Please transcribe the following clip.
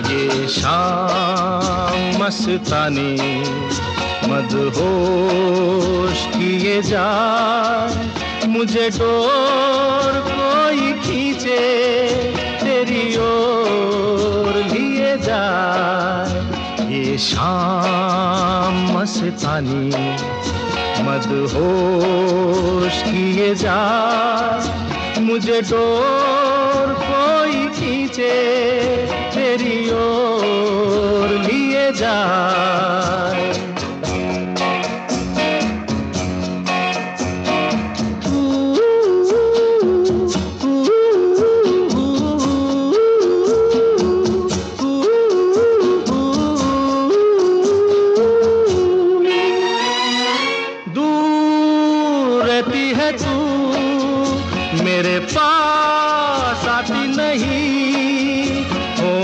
ये शाम मस्तानी मदहोश किए जाए, मुझे डोर कोई खींचे तेरी ओर लिए जाए। ये शाम मस्तानी मदहोश किए जाए, मुझे डोर कोई खींचे तेरी ओर लिए जाए।